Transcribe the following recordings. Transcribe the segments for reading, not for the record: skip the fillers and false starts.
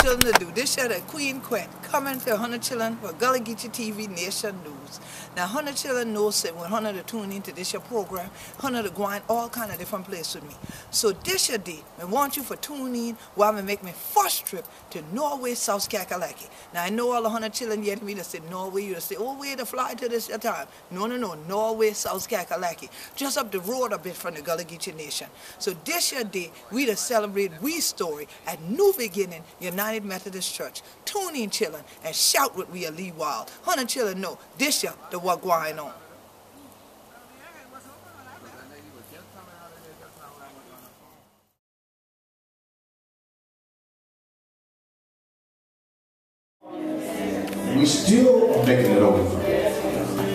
children to do. This year, the Queen Quet coming to 100 children for Gullah GeecheeTV Nation News. Now, 100 children know that when 100 to tune into this year program, 100 to go in all kind of different places with me. So this year day, I want you for tuning in while I make my first trip to Norway, South Kakalaki. Now, I know all the 100 children yet me to say Norway, you to say, oh, where to fly to this time. No, Norway, South Kakalaki. Just up the road a bit from the Gullah Geechee Nation. So this year day, we to celebrate we story at New Beginnings United Methodist Church. Tune in, children, and shout with we a Lee Wild. 100 children know this year the what going on. We still are making it over.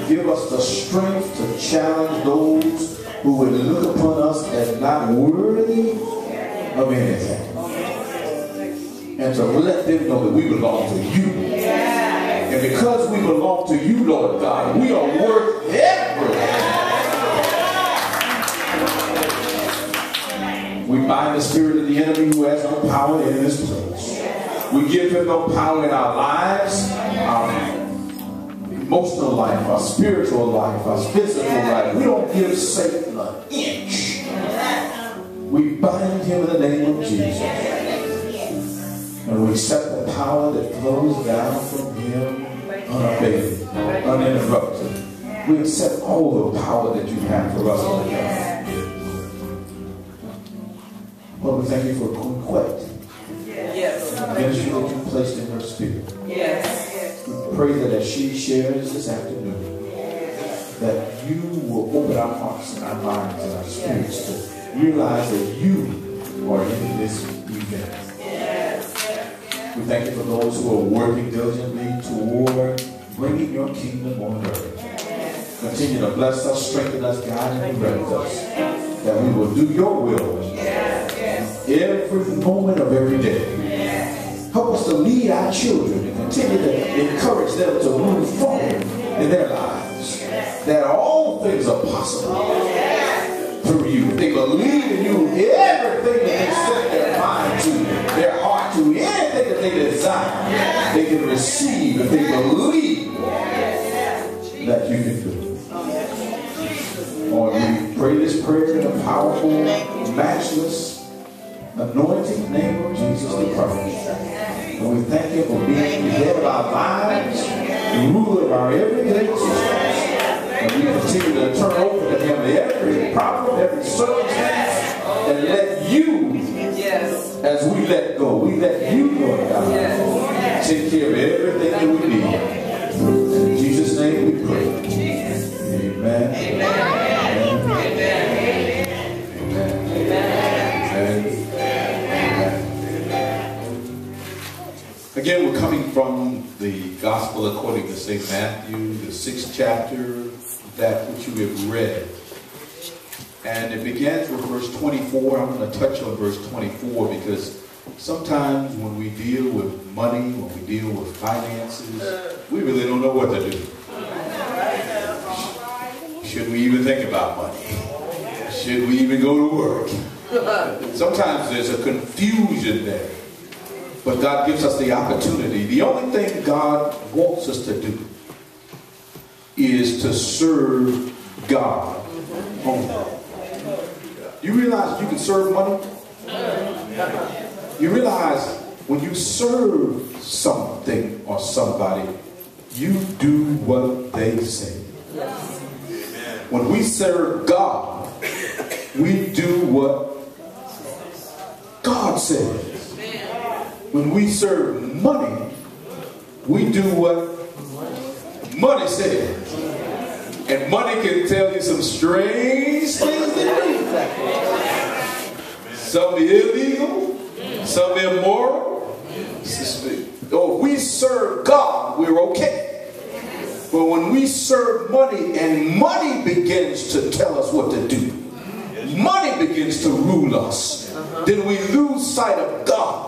Give us the strength to challenge those who would look upon us as not worthy of anything. And to let them know that we belong to you. And because we belong to you, Lord God, we are worth everything. We bind the spirit of the enemy who has no power in this place. We give him no power in our lives, our emotional life, our spiritual life, our physical life. We don't give Satan an inch. We bind him in the name of Jesus. And we accept the power that flows down from him unabated, uninterrupted. We accept all the power that you have for us, Lord God. Lord, we thank you for Queen Quet. Yes. The ministry that you placed in her spirit. Yes. We pray that as she shares this afternoon, that you will open our hearts and our minds and our spirits to realize that you are in this event. We thank you for those who are working diligently toward bringing your kingdom on earth. Continue to bless us, strengthen us, guide and direct us, that we will do your will every moment of every day. Help us to lead our children and continue to encourage them to move forward in their lives. That all things are possible through you. If they believe in you, everything that they set their mind to, their heart to, anything that they desire, they can receive if they believe that you can do it. Lord, we pray this prayer in the powerful, matchless, anointing name of Jesus the Christ. And we thank you for being the head of our lives, the ruler of our everyday existence. And we continue to turn over to him every problem, every circumstance, and let you, as we let go, we let you, Lord God, take care of everything that we need. In Jesus' name we pray. Amen. Amen. Again, we're coming from the Gospel according to St. Matthew, the 6th chapter, that which you have read. And it begins with verse 24. I'm going to touch on verse 24 because sometimes when we deal with money, when we deal with finances, we really don't know what to do. Should we even think about money? Should we even go to work? Sometimes there's a confusion there. But God gives us the opportunity. The only thing God wants us to do is to serve God only. You realize you can serve money? You realize when you serve something or somebody, you do what they say. When we serve God, we do what God says. When we serve money, we do what money says. And money can tell you some strange things to do. Some illegal, some immoral. Oh, we serve God, we're okay. But when we serve money and money begins to tell us what to do, money begins to rule us, then we lose sight of God.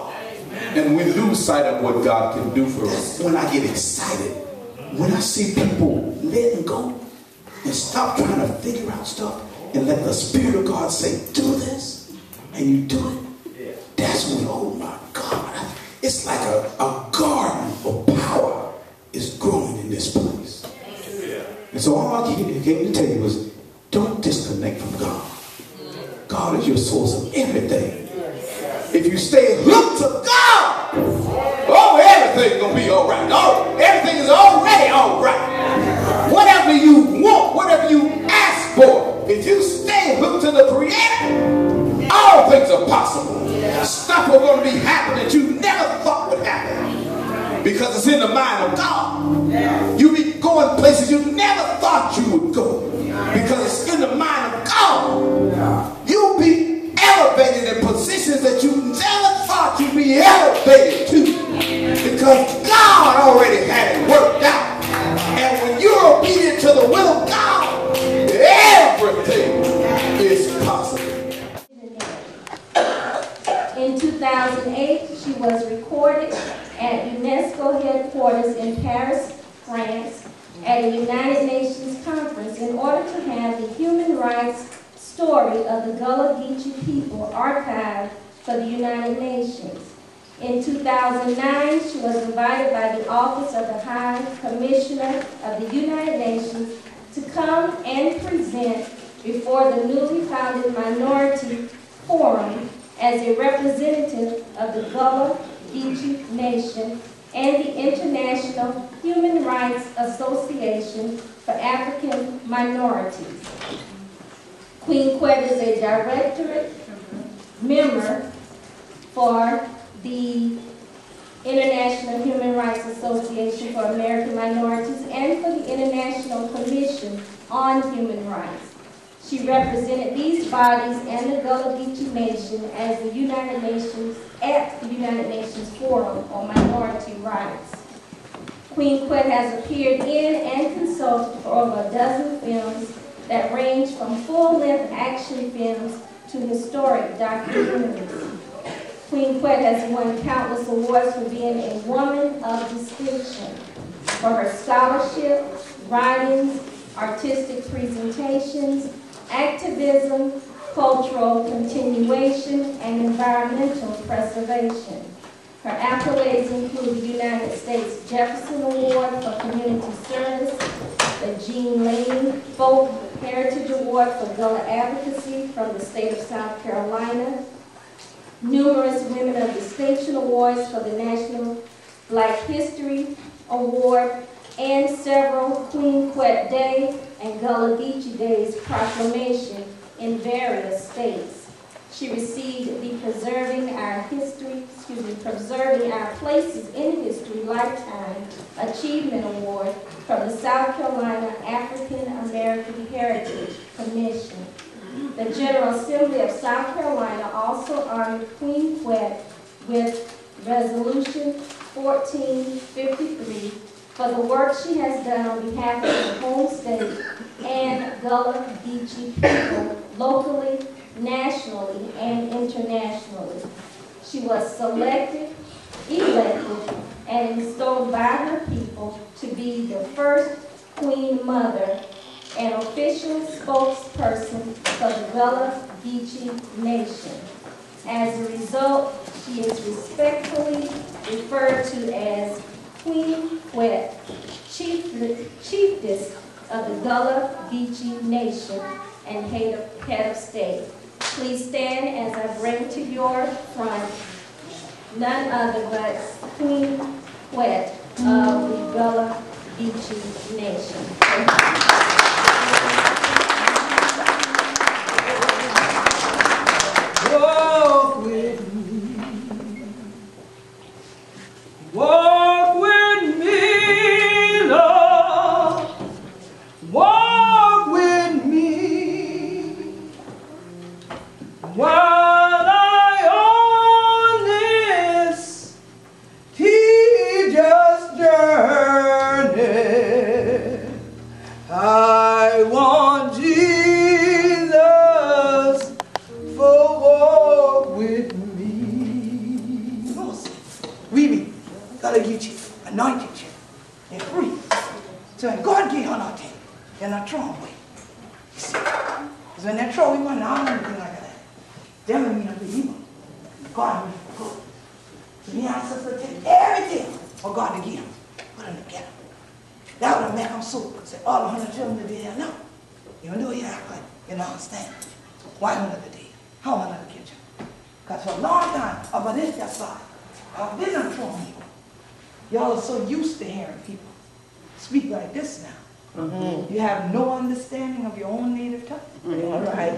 And we lose sight of what God can do for us. When I get excited, when I see people letting go and stop trying to figure out stuff and let the Spirit of God say, do this, and you do it, that's when, oh my God, It's like a garden of power is growing in this place. And so all I came to tell you was, don't disconnect from God. God is your source of everything. If you stay hooked to God, oh, everything's going to be all right. Oh, everything is already all right. Whatever you want, whatever you ask for, if you stay hooked to the Creator, all things are possible. Stuff are going to be happening that you never thought would happen because it's in the mind of God. You be going places you never thought you would go because it's in the mind of God. You'll be elevated in positions that you never thought you'd be elevated to because God already had it worked out. And when you're obedient to the will of God, everything is possible. In 2008, she was recorded at UNESCO headquarters in Paris, France, at a United Nations conference in order to have the human rights story of the Gullah Geechee people archived for the United Nations. In 2009, she was invited by the Office of the High Commissioner of the United Nations to come and present before the newly founded Minority Forum as a representative of the Gullah Geechee Nation and the International Human Rights Association for African Minorities. Queen Quet is a directorate member for the International Human Rights Association for American Minorities and for the International Commission on Human Rights. She represented these bodies and the Gullah Geechee Nation as the United Nations at the United Nations Forum on Minority Rights. Queen Quet has appeared in and consulted for over a dozen films that range from full-length action films to historic documentaries. Queen Quet has won countless awards for being a woman of distinction, for her scholarship, writings, artistic presentations, activism, cultural continuation, and environmental preservation. Her accolades include the United States Jefferson Award for Community Service, the Jean Lane Folk Heritage Award for Gullah Advocacy from the state of South Carolina, numerous Women of Distinction Awards for the National Black History Award, and several Queen Quet Day and Gullah Geechee Days proclamation in various states. She received the Preserving Our Places in History Lifetime Achievement Award from the South Carolina African American Heritage Commission. The General Assembly of South Carolina also honored Queen Quet with Resolution 1453 for the work she has done on behalf of her home state and Gullah Geechee people locally, nationally, and internationally. She was selected, elected, and installed by her people to be the first Queen Mother and official spokesperson for the Gullah Geechee Nation. As a result, she is respectfully referred to as Queen Quet, chiefess of the Gullah Geechee Nation and head of state. Please stand as I bring to your front none other but Queen Quet of the Gullah Geechee Nation. Walk with me. Walk with me, Lord. Walk with me while I on this tedious journey. I want Jesus for walk with me. We Gullah Geechee anointed you and free. So when God gave her nothing, you're not thrown away. You see? Because when they throw him on the arm and anything like that, they will mean a believer. God will be good. The ancestors take everything for God to give them. Put them together. That would make them so. Say, all 100 children today, no. Even though you act like you don't understand. Why 100 today? How 100 kids? Because for a long time, up on this side, I've been in front of people. Y'all are so used to hearing people speak like this now. You have no understanding of your own native tongue. All right.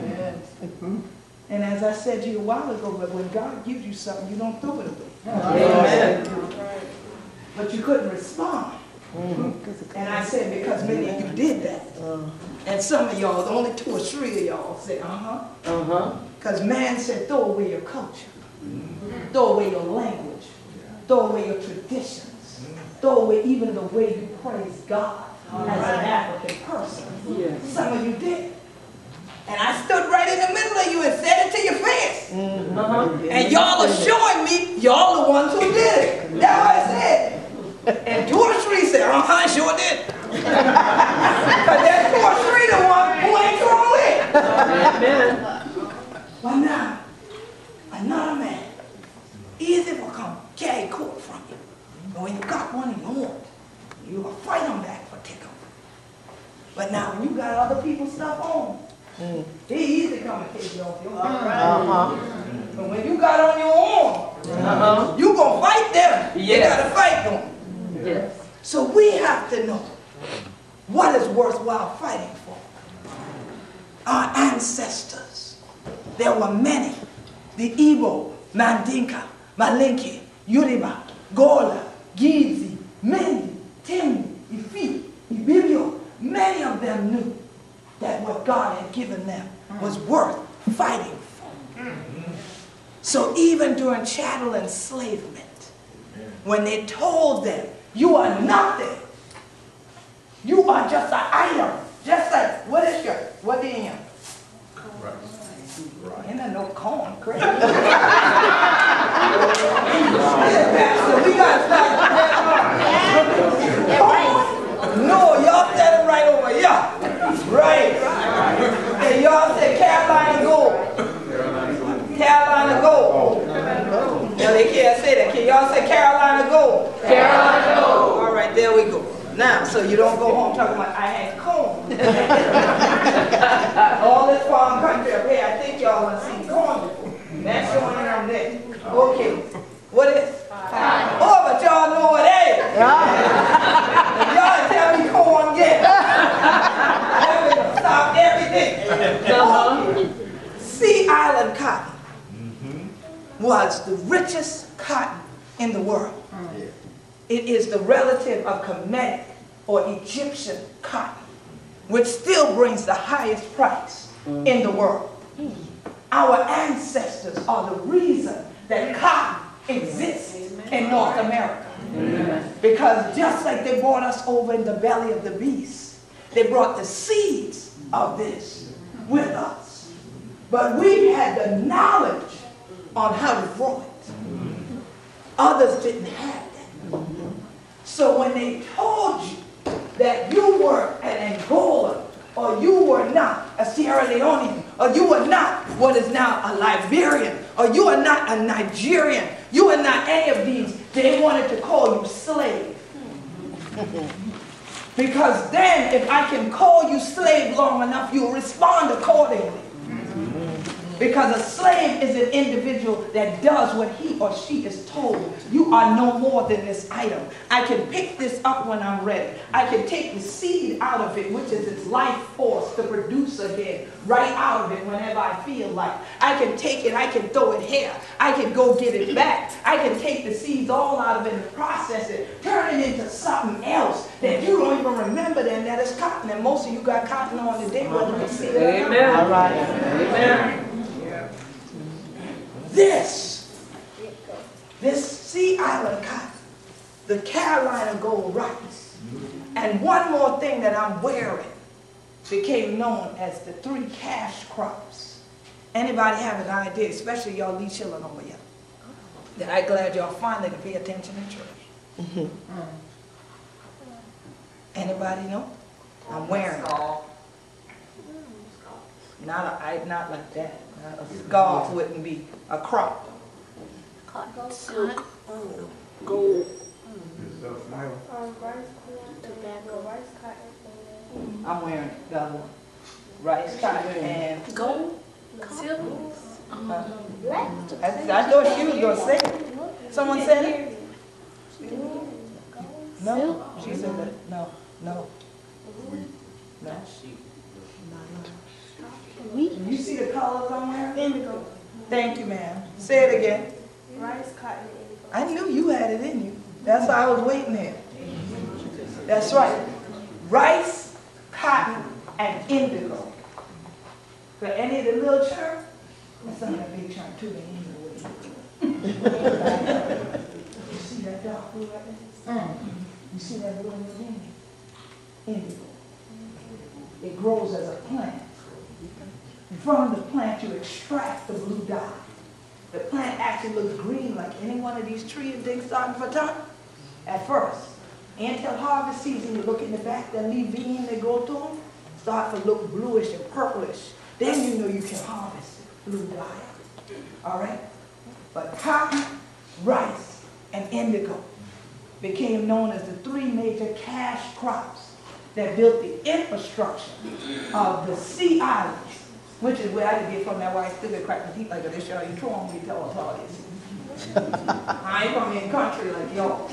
And as I said to you a while ago, but when God gives you something, you don't throw it away. Amen. But you couldn't respond. And I said, because many of you did that. And some of y'all, only 2 or 3 of y'all said, Because man said, throw away your culture. Throw away your language. Throw away your traditions. Throw away even the way you praise God as an African person. Some of you did. And I stood right in the middle of you and said it to your face. And y'all are showing me y'all the ones who did it. That's what I said. And 2 or 3 said, I sure did. Because there's 2 or 3 the ones who ain't thrown away. But now, another man, easy for come carry court from you. But when you got one in your hand, you will fight them back for takeover. But now when you got other people's stuff on, it's easy to come and take you off your own. But when you got on your own, you gonna fight them. You gotta fight them. So we have to know what is worthwhile fighting for. Our ancestors, there were many. The Igbo, Mandinka, Malinke, Yoruba, Gullah, Geechee, Mendi, Timi, Ifi, Ibibio. Many of them knew that what God had given them was worth fighting for. So even during chattel enslavement, when they told them, you are nothing, you are just an item, just like, what is your, what in you? Ain't that no corn, crazy. So we got to start. No, y'all said it right over here. Right. And y'all said Carolina Gold. Carolina Gold. No, they can't say that. Can y'all say Carolina Gold? Carolina Gold. All right, there we go. Now, so you don't go home talking about I had corn. All this farm country up here, I think y'all want to see corn before. That's showing around there. Okay. What is? Oh, but y'all know what it is. Y'all tell me corn again. Stop everything. Sea Island cotton was the richest cotton in the world. It is the relative of Kemetic or Egyptian cotton, which still brings the highest price in the world. Our ancestors are the reason that cotton exists in North America. Because just like they brought us over in the belly of the beast, they brought the seeds of this with us. But we had the knowledge on how to grow it. Others didn't have that. So when they told you that you were an Angolan, or you were not a Sierra Leonean, or you were not what is now a Liberian, or you are not a Nigerian, you are not any of these, they wanted to call you slave. Because then if I can call you slave long enough, you'll respond accordingly. Because a slave is an individual that does what he or she is told. You are no more than this item. I can pick this up when I'm ready. I can take the seed out of it, which is its life force to produce again, right out of it whenever I feel like. I can take it, I can throw it here. I can go get it back. I can take the seeds all out of it and process it, turn it into something else that you don't even remember then that is cotton. And most of you got cotton on today, whether you see it or not. Amen. All right. Amen. This Sea Island cotton, the Carolina gold rice, and one more thing that I'm wearing became known as the 3 cash crops. Anybody have an idea, especially y'all Lee children over here, that I'm glad y'all finally to pay attention in church. Anybody know? I'm wearing it. Not like that. A scarf wouldn't be a crop. cotton, silk, gold, Tobacco. Rice, cotton, I'm wearing the other one. Rice, cotton, and gold, silk. I thought she was going to say it. Someone said it? No, she said that. No. No. You see the colors I'm wearing? indigo. Thank you, ma'am. Say it again. Rice, cotton, indigo. I knew you had it in you. That's why I was waiting there. That's right. Rice, cotton, and indigo. For any of the little church, that's on that big church too. They ain't no way. You see that dark blue right there? You see that blue in the beginning? Indigo. It grows as a plant. And from the plant, you extract the blue dye. The plant actually looks green like any one of these trees they starting for top at first. Until harvest season, you look in the back, that leaf vein they go to them, start to look bluish and purplish. Then you know you can harvest blue dye. All right? But cotton, rice, and indigo became known as the three major cash crops that built the infrastructure of the sea islands, which is where I get from that white still crack my teeth like this, y'all. You throwing me to all this. I ain't from in country like y'all.